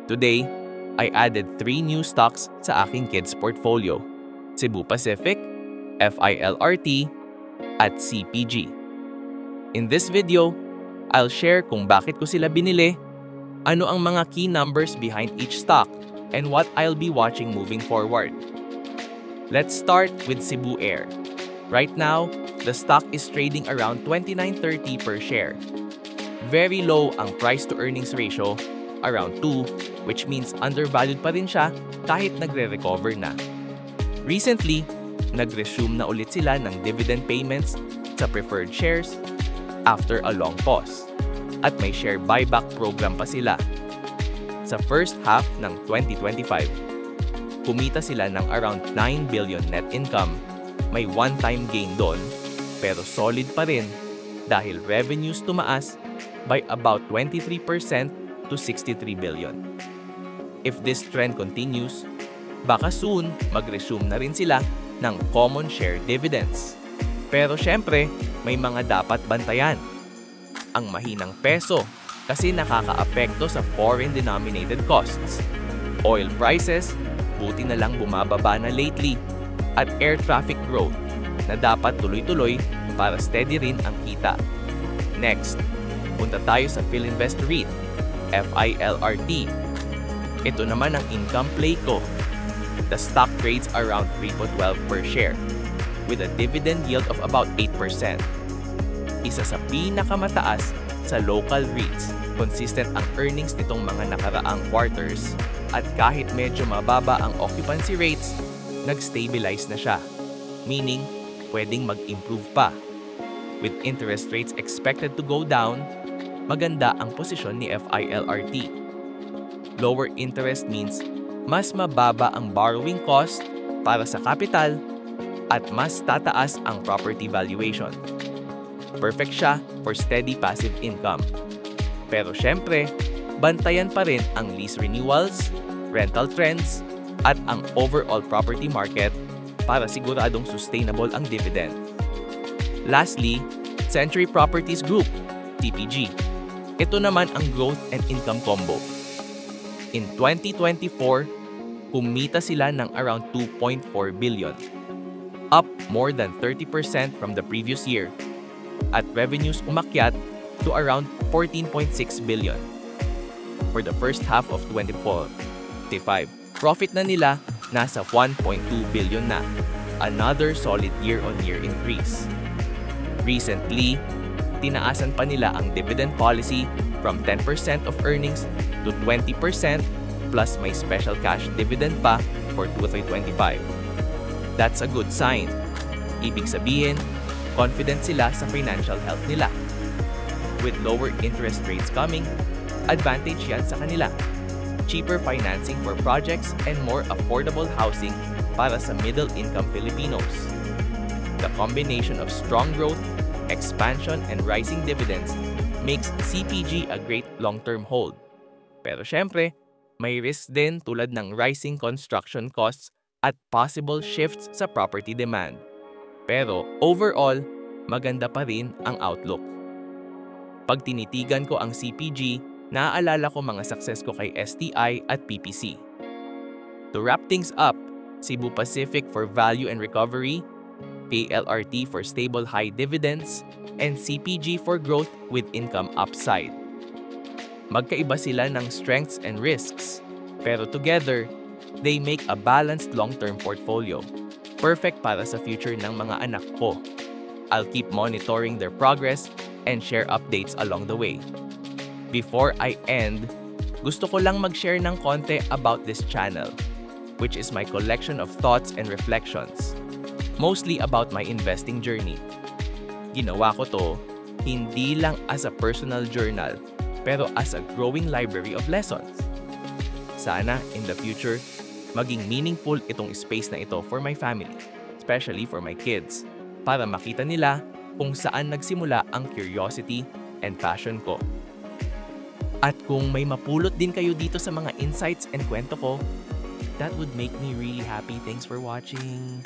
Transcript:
Today, I added 3 new stocks sa aking kids portfolio: Cebu Pacific, FILRT, at CPG. In this video, I'll share kung bakit ko sila binili, ano ang mga key numbers behind each stock, and what I'll be watching moving forward. Let's start with Cebu Air. Right now, the stock is trading around 29.30 per share. Very low ang price-to-earnings ratio, around 2, which means undervalued pa rin siya kahit nagre-recover na. Recently, nag-resume na ulit sila ng dividend payments sa preferred shares after a long pause. At may share buyback program pa sila. Sa first half ng 2025, kumita sila ng around 9 billion net income. May one-time gain doon, pero solid pa rin dahil revenues tumaas by about 23% to 63 billion. If this trend continues, baka soon mag-resume na rin sila ng common share dividends. Pero syempre, may mga dapat bantayan. Ang mahinang peso kasi nakakaapekto sa foreign-denominated costs. Oil prices, buti na lang bumababa na lately. At air traffic growth na dapat tuloy-tuloy para steady rin ang kita. Next, punta tayo sa Philinvest REIT, FILRT. Ito naman ang income play ko. The stock trades around 3.12 per share with a dividend yield of about 8%. Isa sa pinakamataas sa local REITs. Consistent ang earnings nitong mga nakaraang quarters at kahit medyo mababa ang occupancy rates, nag-stabilize na siya. Meaning, pwedeng mag-improve pa. With interest rates expected to go down, maganda ang posisyon ni FILRT. Lower interest means mas mababa ang borrowing cost para sa capital at mas tataas ang property valuation. Perfect siya for steady passive income. Pero syempre, bantayan pa rin ang lease renewals, rental trends, at ang overall property market para siguradong sustainable ang dividend. Lastly, Century Properties Group, TPG. Ito naman ang growth and income combo. In 2024, kumita sila ng around 2.4 billion, up more than 30% from the previous year, at revenues umakyat to around 14.6 billion. For the first half of 2025, profit na nila nasa 1.2 billion na, another solid year-on-year increase. Recently, tinaasan pa nila ang dividend policy from 10% of earnings to 20% plus may special cash dividend pa for 2025. That's a good sign. Ibig sabihin, confident sila sa financial health nila. With lower interest rates coming, advantage yan sa kanila. Cheaper financing for projects and more affordable housing para sa middle-income Filipinos. The combination of strong growth, expansion, and rising dividends makes CPG a great long-term hold. Pero syempre, may risk din tulad ng rising construction costs at possible shifts sa property demand. Pero overall, maganda pa rin ang outlook. Pag tinitigan ko ang CPG, naaalala ko mga success ko kay STI at PPC. To wrap things up, Cebu Pacific for value and recovery, PLRT for stable high dividends, and CPG for growth with income upside. Magkaiba sila ng strengths and risks, pero together, they make a balanced long-term portfolio. Perfect para sa future ng mga anak ko. I'll keep monitoring their progress and share updates along the way. Before I end, gusto ko lang mag-share ng konti about this channel, which is my collection of thoughts and reflections, mostly about my investing journey. Ginawa ko to hindi lang as a personal journal, pero as a growing library of lessons. Sana in the future, maging meaningful itong space na ito for my family, especially for my kids, para makita nila kung saan nagsimula ang curiosity and passion ko. At kung may mapulot din kayo dito sa mga insights and kwento ko, that would make me really happy. Thanks for watching.